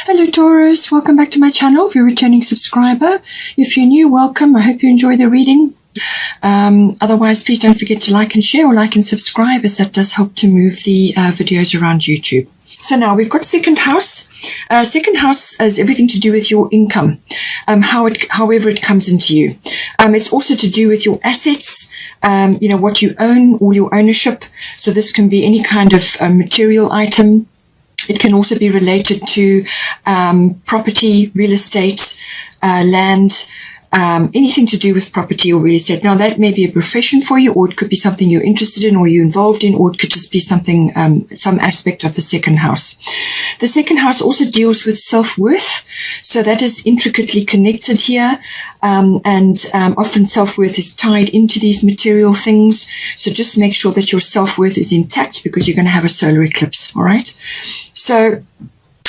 Hello Taurus, welcome back to my channel. If you're a returning subscriber, if you're new, welcome. I hope you enjoy the reading. Otherwise, please don't forget to like and share, or like and subscribe, as that does help to move the videos around YouTube. So now we've got second house. Second house has everything to do with your income, however it comes into you. It's also to do with your assets, what you own or your ownership. So this can be any kind of material item. It can also be related to property, real estate, land, anything to do with property or real estate. Now, that may be a profession for you, or it could be something you're interested in or you're involved in, or it could just be something, some aspect of the second house. The second house also deals with self-worth. So that is intricately connected here. Often self-worth is tied into these material things. So just make sure that your self-worth is intact, because you're going to have a solar eclipse. All right. So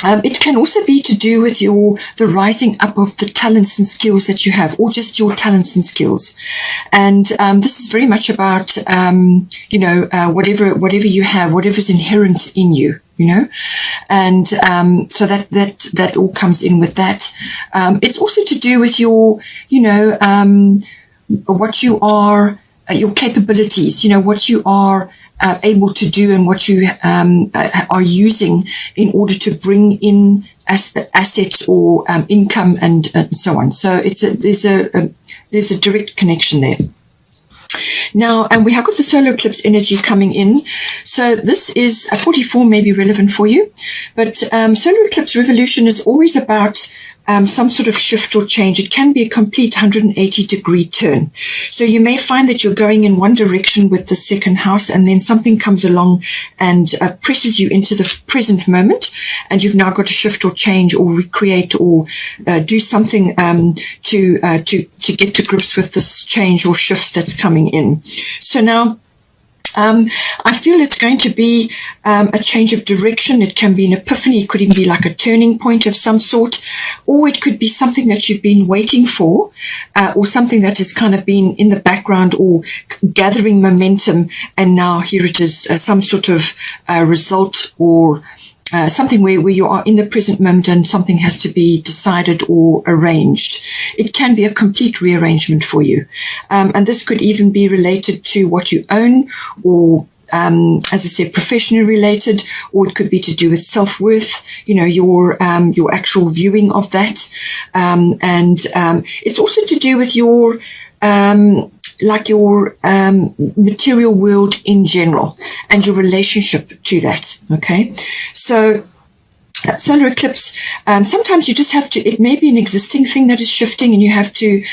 it can also be to do with the rising up of the talents and skills that you have, or just your talents and skills. And this is very much about, whatever you have, whatever's inherent in you, and so that all comes in with that. It's also to do with your, what you are, your capabilities, what you are able to do, and what you are using in order to bring in assets or income and so on. So there's a direct connection there. Now, and we have got the solar eclipse energy coming in. So this is a 44 may be relevant for you, but solar eclipse revolution is always about some sort of shift or change. It can be a complete 180-degree turn. So you may find that you're going in one direction with the second house, and then something comes along and presses you into the present moment, and you've now got to shift or change or recreate or do something to get to grips with this change or shift that's coming in. So now, I feel it's going to be a change of direction. It can be an epiphany. It could even be like a turning point of some sort, or it could be something that you've been waiting for, or something that has kind of been in the background or gathering momentum, and now here it is, some sort of result, or something where you are in the present moment and something has to be decided or arranged. It can be a complete rearrangement for you. And this could even be related to what you own, or as I said, professionally related, or it could be to do with self-worth, your actual viewing of that. It's also to do with your material world in general, and your relationship to that. Okay, so solar eclipse, sometimes you just have to, it may be an existing thing that is shifting, and you have to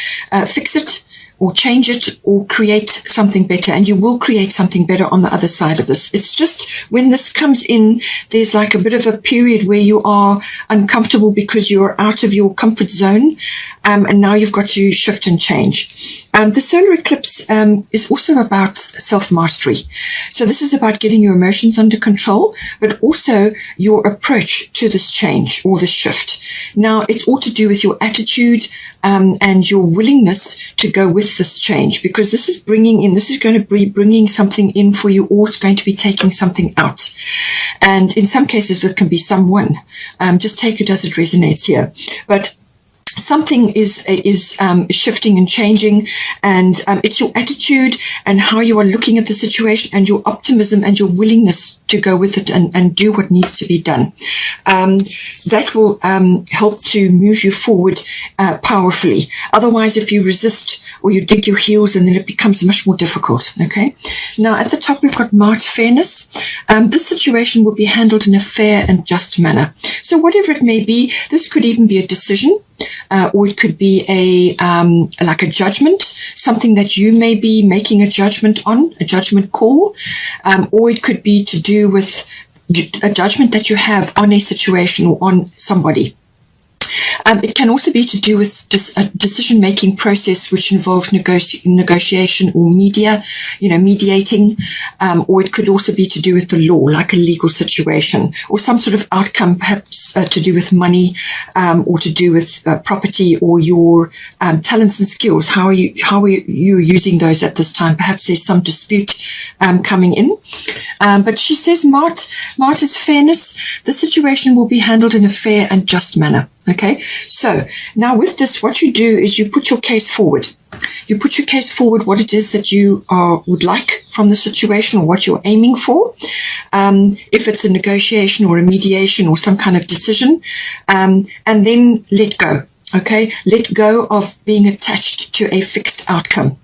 fix it or change it or create something better, and you will create something better on the other side of this. It's just when this comes in, there's like a bit of a period where you are uncomfortable because you're out of your comfort zone, and now you've got to shift and change. The solar eclipse is also about self-mastery. So this is about getting your emotions under control, but also your approach to this change or this shift. Now, it's all to do with your attitude and your willingness to go with this change, because this is going to be bringing something in for you, or it's going to be taking something out. And in some cases, it can be someone. Just take it as it resonates here. But something is shifting and changing, and it's your attitude and how you are looking at the situation, and your optimism and your willingness to go with it and do what needs to be done. That will help to move you forward powerfully. Otherwise, if you resist or you dig your heels, and then it becomes much more difficult. Okay. Now, at the top, we've got marked fairness. This situation will be handled in a fair and just manner. So whatever it may be, this could even be a decision, or it could be like a judgment, something that you may be making a judgment on, a judgment call, or it could be to do with a judgment that you have on a situation or on somebody. It can also be to do with a decision-making process which involves negotiation or mediating, or it could also be to do with the law, like a legal situation, or some sort of outcome, perhaps to do with money, or to do with property, or your talents and skills. How are you using those at this time? Perhaps there's some dispute coming in. But she says, Mart is fairness. The situation will be handled in a fair and just manner. Okay, so now with this, what you do is you put your case forward. You put your case forward, what it is that you would like from the situation, or what you're aiming for. If it's a negotiation or a mediation or some kind of decision, and then let go. Okay, let go of being attached to a fixed outcome.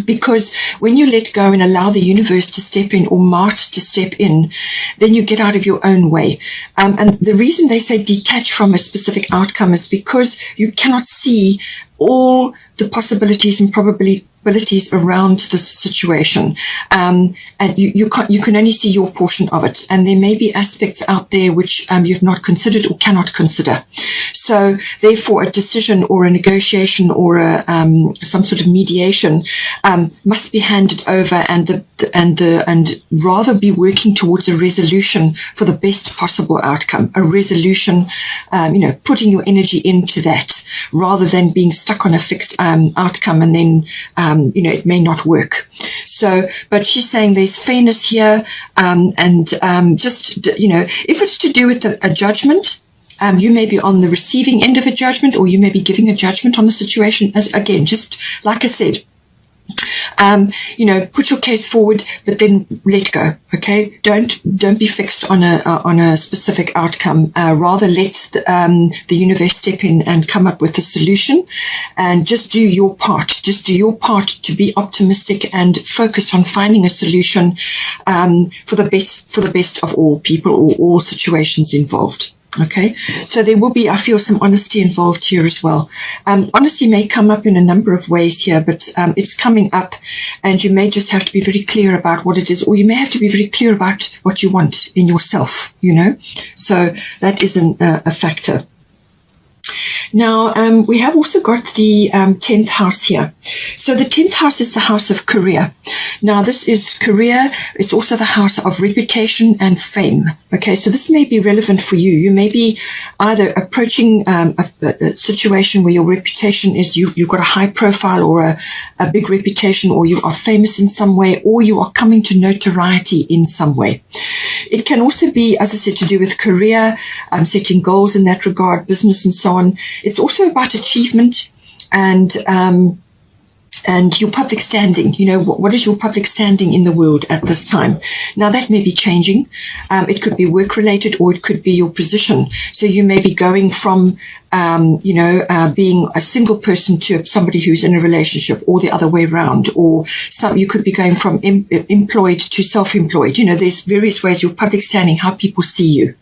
Because when you let go and allow the universe to step in, or Mart to step in, then you get out of your own way. And the reason they say detach from a specific outcome is because you cannot see all the possibilities and probabilities around this situation, and you can only see your portion of it, and there may be aspects out there which you've not considered or cannot consider. So therefore a decision or a negotiation or some sort of mediation must be handed over, and rather be working towards a resolution for the best possible outcome, a resolution, putting your energy into that rather than being stuck on a fixed outcome, and then it may not work. So, but she's saying there's fairness here, if it's to do with a judgment, you may be on the receiving end of a judgment, or you may be giving a judgment on the situation. As again, just like I said, put your case forward, but then let go. Okay, don't be fixed on a specific outcome. Rather let the universe step in and come up with a solution, and just do your part. Just do your part to be optimistic and focus on finding a solution for the best of all people or all situations involved. Okay, so there will be, I feel, some honesty involved here as well. Honesty may come up in a number of ways here, but it's coming up, and you may just have to be very clear about what it is, or you may have to be very clear about what you want in yourself, So that is a factor. Now, we have also got the 10th house here. So the 10th house is the house of career. Now, this is career. It's also the house of reputation and fame. Okay, so this may be relevant for you. You may be either approaching a situation where your reputation is you've got a high profile or a big reputation, or you are famous in some way, or you are coming to notoriety in some way. It can also be, as I said, to do with career, setting goals in that regard, business and so on. It's also about achievement and your public standing. What is your public standing in the world at this time? Now, that may be changing. It could be work-related, or it could be your position. So you may be going from being a single person to somebody who's in a relationship, or the other way around, or you could be going from employed to self-employed. There's various ways, your public standing, how people see you.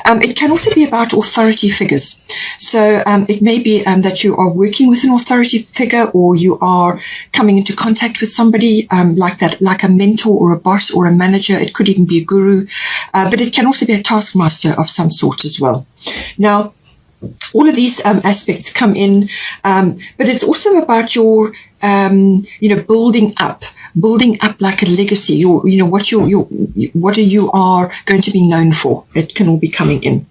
It can also be about authority figures. So it may be that you are working with an authority figure, or you are coming into contact with somebody like that, like a mentor or a boss or a manager. It could even be a guru, but it can also be a taskmaster of some sort as well. Now, all of these aspects come in, but it's also about your building up like a legacy. What you are going to be known for. It can all be coming in.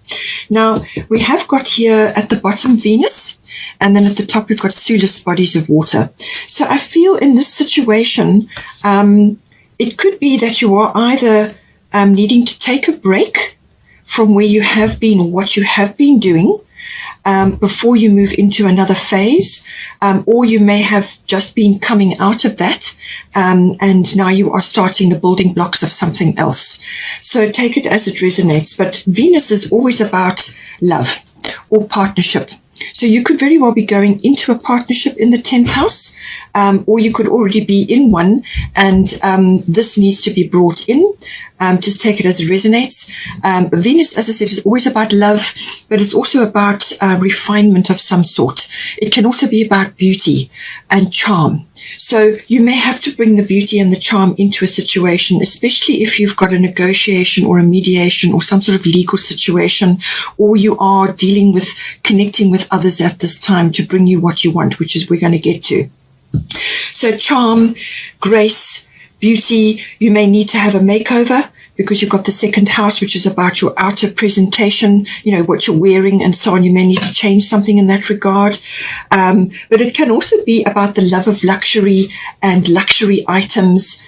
Now, we have got here at the bottom Venus, and then at the top we've got Sulis, bodies of water. So I feel in this situation, it could be that you are either needing to take a break from where you have been or what you have been doing, before you move into another phase, or you may have just been coming out of that, and now you are starting the building blocks of something else. So take it as it resonates. But Venus is always about love or partnership. So you could very well be going into a partnership in the 10th house, or you could already be in one, and this needs to be brought in. Just take it as it resonates. Venus, as I said, is always about love, but it's also about refinement of some sort. It can also be about beauty and charm. So you may have to bring the beauty and the charm into a situation, especially if you've got a negotiation or a mediation or some sort of legal situation, or you are dealing with connecting with others at this time to bring you what you want, which is we're going to get to. So charm, grace, beauty. You may need to have a makeover because you've got the second house, which is about your outer presentation, what you're wearing and so on. You may need to change something in that regard. But it can also be about the love of luxury and luxury items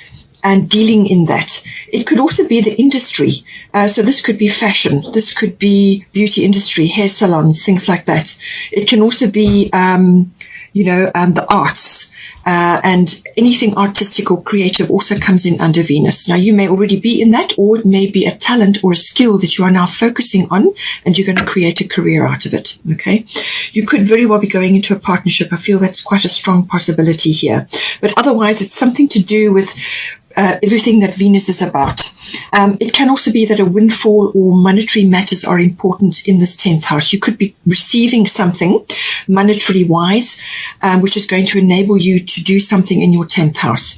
and dealing in that. It could also be the industry. So this could be fashion. This could be beauty industry, hair salons, things like that. It can also be, the arts. And anything artistic or creative also comes in under Venus. Now, you may already be in that, or it may be a talent or a skill that you are now focusing on, and you're going to create a career out of it, okay? You could very well be going into a partnership. I feel that's quite a strong possibility here. But otherwise, it's something to do with everything that Venus is about. It can also be that a windfall or monetary matters are important in this 10th house. You could be receiving something monetary wise, which is going to enable you to do something in your 10th house.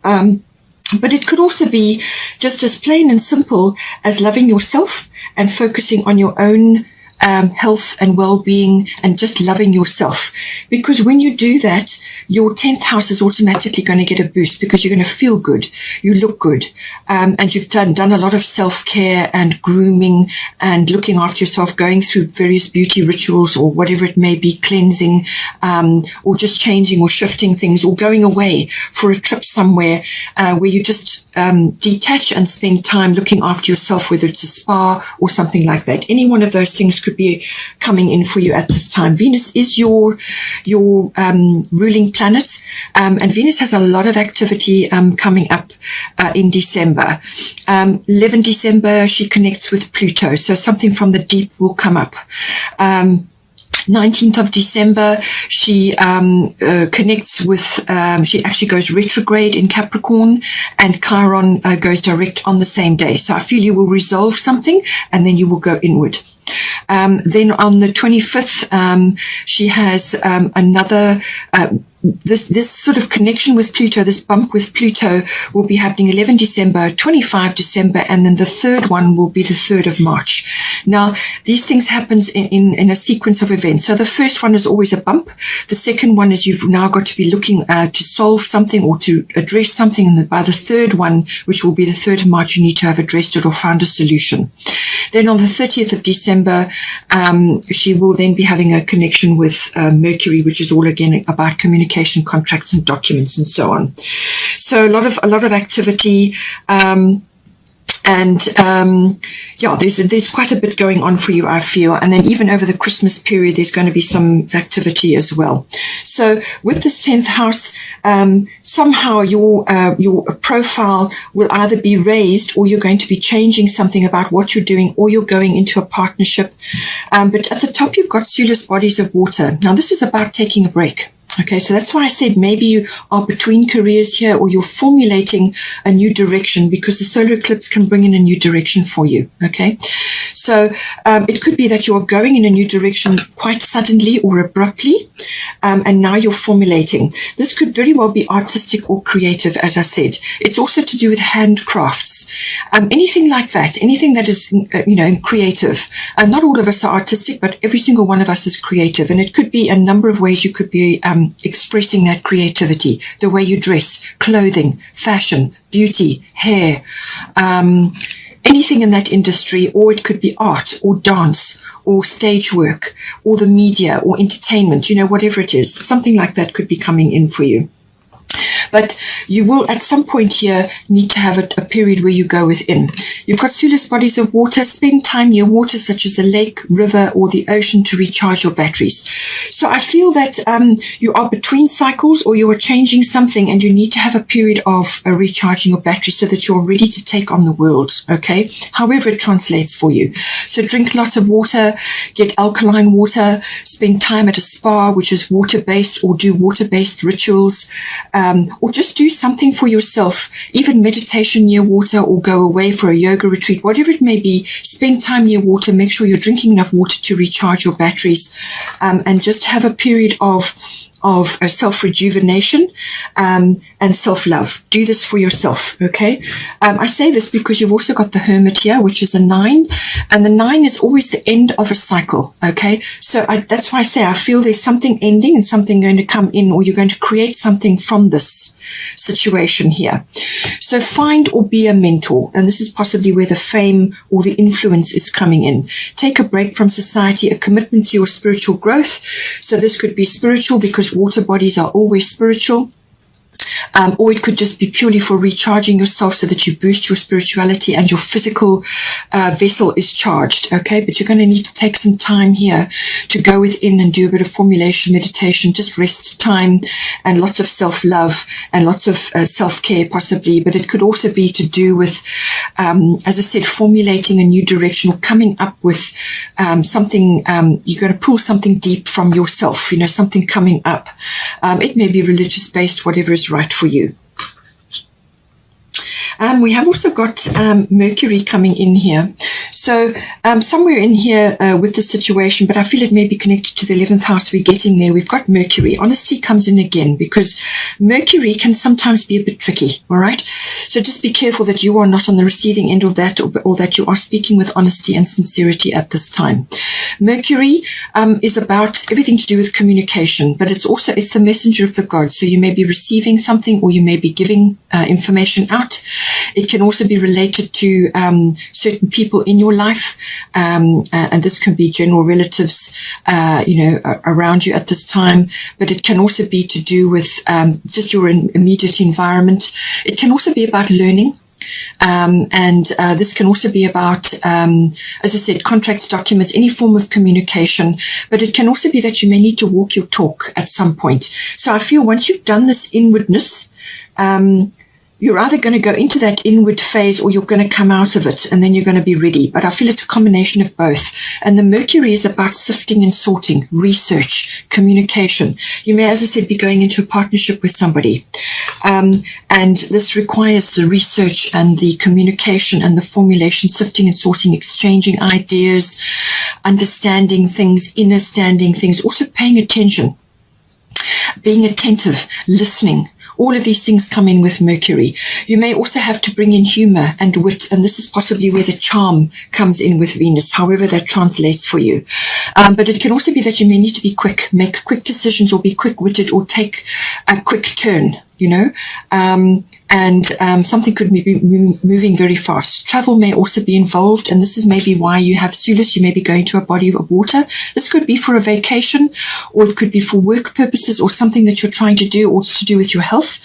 But it could also be just as plain and simple as loving yourself and focusing on your own health and well-being and just loving yourself. Because when you do that, your 10th house is automatically going to get a boost because you're going to feel good. You look good. And you've done a lot of self-care and grooming and looking after yourself, going through various beauty rituals or whatever it may be, cleansing, or just changing or shifting things, or going away for a trip somewhere where you just detach and spend time looking after yourself, whether it's a spa or something like that. Any one of those things could be coming in for you at this time. Venus is your ruling planet, and Venus has a lot of activity coming up in December. 11 December, she connects with Pluto, so something from the deep will come up. 19th of December, she connects with, she actually goes retrograde in Capricorn, and Chiron goes direct on the same day. So I feel you will resolve something and then you will go inward. Then on the 25th, she has another this sort of connection with Pluto, this bump with Pluto will be happening 11 December, 25 December, and then the third one will be the 3rd of March. Now, these things happen in a sequence of events. So the first one is always a bump. The second one is you've now got to be looking to solve something or to address something. And by the third one, which will be the 3rd of March, you need to have addressed it or found a solution. Then on the 30th of December, she will then be having a connection with Mercury, which is all again about communication, contracts and documents and so on. So a lot of activity, there's quite a bit going on for you, I feel. And then even over the Christmas period, there's going to be some activity as well. So with this 10th house, somehow your profile will either be raised, or you're going to be changing something about what you're doing, or you're going into a partnership. But at the top, you've got Solus bodies of water. Now, this is about taking a break. Okay, so that's why I said maybe you are between careers here, or you're formulating a new direction, because the solar eclipse can bring in a new direction for you. Okay, so it could be that you're going in a new direction quite suddenly or abruptly, and now you're formulating. This could very well be artistic or creative, as I said. It's also to do with handcrafts, anything like that, anything that is, creative. Not all of us are artistic, but every single one of us is creative, and it could be a number of ways you could be expressing that creativity, the way you dress, clothing, fashion, beauty, hair, anything in that industry, or it could be art or dance or stage work or the media or entertainment, whatever it is, something like that could be coming in for you. But you will, at some point here, need to have a period where you go within. You've got Solus bodies of water. Spend time near water, such as a lake, river, or the ocean, to recharge your batteries. So I feel that you are between cycles, or you are changing something, and you need to have a period of recharging your battery so that you're ready to take on the world, okay? However it translates for you. So drink lots of water, get alkaline water, spend time at a spa, which is water-based, or do water-based rituals, or just do something for yourself, even meditation near water, or go away for a yoga retreat, whatever it may be. Spend time near water, make sure you're drinking enough water to recharge your batteries, and just have a period of self-rejuvenation and self-love. Do this for yourself, okay? I say this because you've also got the Hermit here, which is a 9, and the 9 is always the end of a cycle, okay? So that's why I say I feel there's something ending and something going to come in, or you're going to create something from this situation here. So find or be a mentor, and this is possibly where the fame or the influence is coming in. Take a break from society, a commitment to your spiritual growth. So this could be spiritual because water bodies are always spiritual. Or it could just be purely for recharging yourself so that you boost your spirituality and your physical vessel is charged, okay? But you're going to need to take some time here to go within and do a bit of formulation, meditation, just rest time, and lots of self-love and lots of self-care possibly. But it could also be to do with, as I said, formulating a new direction or coming up with something. You're going to pull something deep from yourself, something coming up. It may be religious-based, whatever is right for you. We have also got Mercury coming in here. So somewhere in here with the situation, but I feel it may be connected to the 11th house. We're getting there. We've got Mercury. Honesty comes in again because Mercury can sometimes be a bit tricky, all right? So just be careful that you are not on the receiving end of that, or that you are speaking with honesty and sincerity at this time. Mercury is about everything to do with communication, but it's the messenger of the gods. So you may be receiving something, or you may be giving information out. It can also be related to certain people in your life, and this can be general relatives, around you at this time. But it can also be to do with just your immediate environment. It can also be about learning. And this can also be about, as I said, contracts, documents, any form of communication. But it can also be that you may need to walk your talk at some point. So I feel once you've done this inwardness, you're either going to go into that inward phase or you're going to come out of it, and then you're going to be ready. But I feel it's a combination of both. And the Mercury is about sifting and sorting, research, communication. You may, as I said, be going into a partnership with somebody. And this requires the research and the communication and the formulation, sifting and sorting, exchanging ideas, understanding things, understanding things, also paying attention, being attentive, listening. All of these things come in with Mercury. You may also have to bring in humor and wit, and this is possibly where the charm comes in with Venus, however that translates for you. But it can also be that you may need to be quick, make quick decisions, or be quick-witted, or take a quick turn, and something could be moving very fast. Travel may also be involved, and this is maybe why you have Sulis. You may be going to a body of water. This could be for a vacation, or it could be for work purposes, or something that you're trying to do, or it's to do with your health.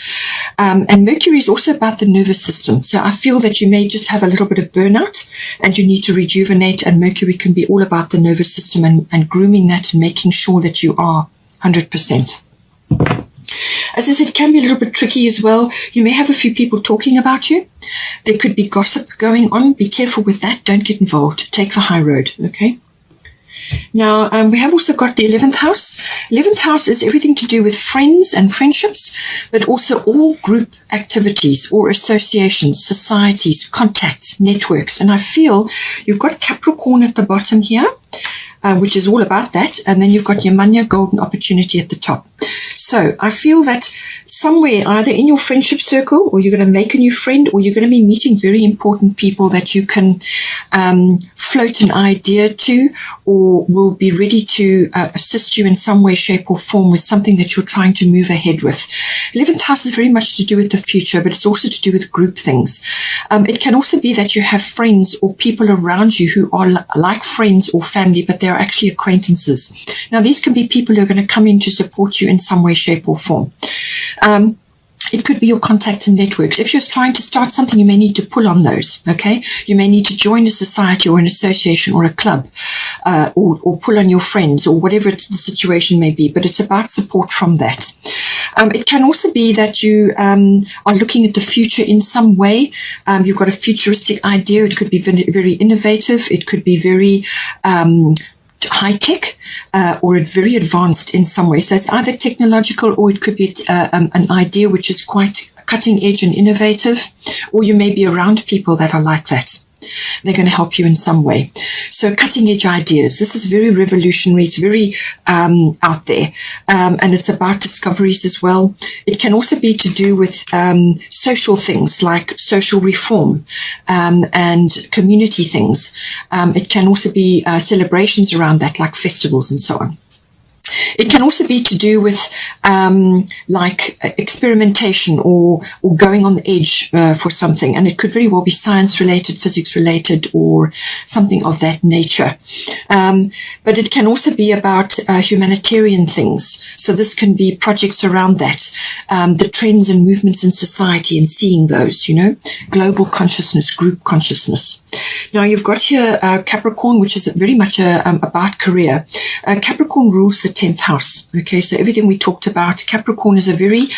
And Mercury is also about the nervous system. So I feel that you may just have a little bit of burnout, and you need to rejuvenate, and Mercury can be all about the nervous system and grooming that and making sure that you are 100%. As I said, it can be a little bit tricky as well. You may have a few people talking about you. There could be gossip going on. Be careful with that. Don't get involved. Take the high road, okay? Now, we have also got the 11th house. 11th house is everything to do with friends and friendships, but also all group activities or associations, societies, contacts, networks. And I feel you've got Capricorn at the bottom here, which is all about that. And then you've got your Manya golden opportunity at the top. So I feel that somewhere, either in your friendship circle, or you're going to make a new friend, or you're going to be meeting very important people that you can float an idea to, or will be ready to assist you in some way, shape, or form with something that you're trying to move ahead with. 11th house is very much to do with the future, but it's also to do with group things. It can also be that you have friends or people around you who are like friends or family, but they're actually acquaintances. Now, these can be people who are going to come in to support you in some way, shape, or form. It could be your contacts and networks. If you're trying to start something, you may need to pull on those, okay? You may need to join a society or an association or a club, or pull on your friends, or whatever the situation may be, but it's about support from that. It can also be that you are looking at the future in some way. You've got a futuristic idea. It could be very, very innovative. It could be very high tech or very advanced in some way. So it's either technological, or it could be an idea which is quite cutting edge and innovative, or you may be around people that are like that. They're going to help you in some way. So cutting edge ideas. This is very revolutionary. It's very out there. And it's about discoveries as well. It can also be to do with social things like social reform and community things. It can also be celebrations around that, like festivals and so on. It can also be to do with like experimentation or going on the edge for something, and it could very well be science related, physics related, or something of that nature. But it can also be about humanitarian things. So this can be projects around that, the trends and movements in society and seeing those, you know, global consciousness, group consciousness. Now you've got here Capricorn, which is very much about career. Capricorn rules the 10th house. Okay, so everything we talked about, Capricorn is a very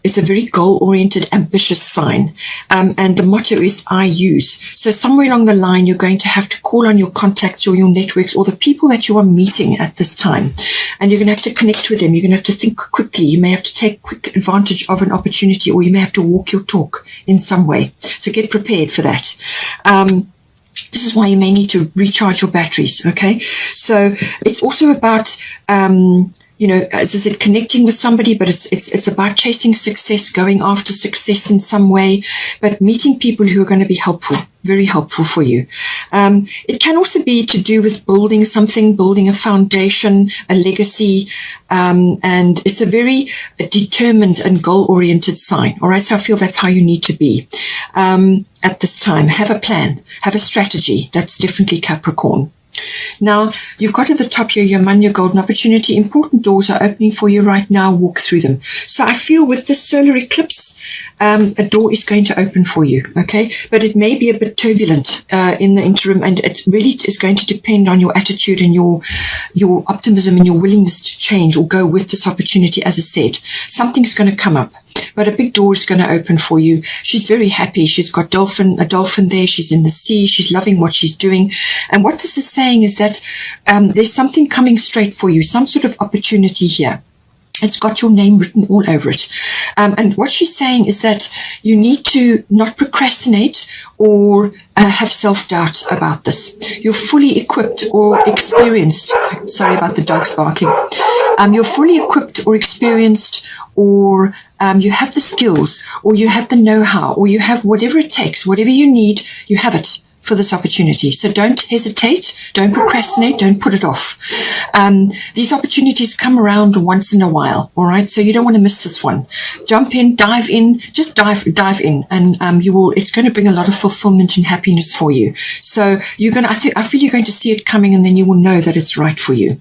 it's a very goal-oriented, ambitious sign. And the motto is I use. So somewhere along the line, you're going to have to call on your contacts or your networks or the people that you are meeting at this time. And you're going to have to connect with them. You're going to have to think quickly. You may have to take quick advantage of an opportunity, or you may have to walk your talk in some way. So get prepared for that. This is why you may need to recharge your batteries, okay? So it's also about, you know, as I said, connecting with somebody, but it's about chasing success, going after success in some way, but meeting people who are going to be helpful, very helpful for you. It can also be to do with building something, building a foundation, a legacy, and it's a very determined and goal-oriented sign, all right? So I feel that's how you need to be at this time. Have a plan, have a strategy. That's definitely Capricorn. Now, you've got at the top here your money, your golden opportunity. Important doors are opening for you right now. Walk through them. So I feel with this solar eclipse, a door is going to open for you, okay? But it may be a bit turbulent in the interim, and it really is going to depend on your attitude and your optimism and your willingness to change or go with this opportunity. As I said, something's going to come up, but a big door is going to open for you. She's very happy. She's got a dolphin there. She's in the sea. She's loving what she's doing. And what this is saying is that there's something coming straight for you, some sort of opportunity here. It's got your name written all over it. And what she's saying is that you need to not procrastinate or have self-doubt about this. You're fully equipped or experienced. Sorry about the dogs barking. You're fully equipped or experienced, or you have the skills, or you have the know-how, or you have whatever it takes, whatever you need, you have it for this opportunity. So don't hesitate, don't procrastinate, don't put it off. These opportunities come around once in a while, all right? So you don't want to miss this one. Jump in, dive in, just dive in, and it's going to bring a lot of fulfillment and happiness for you. So I feel you're going to see it coming, and then you will know that it's right for you.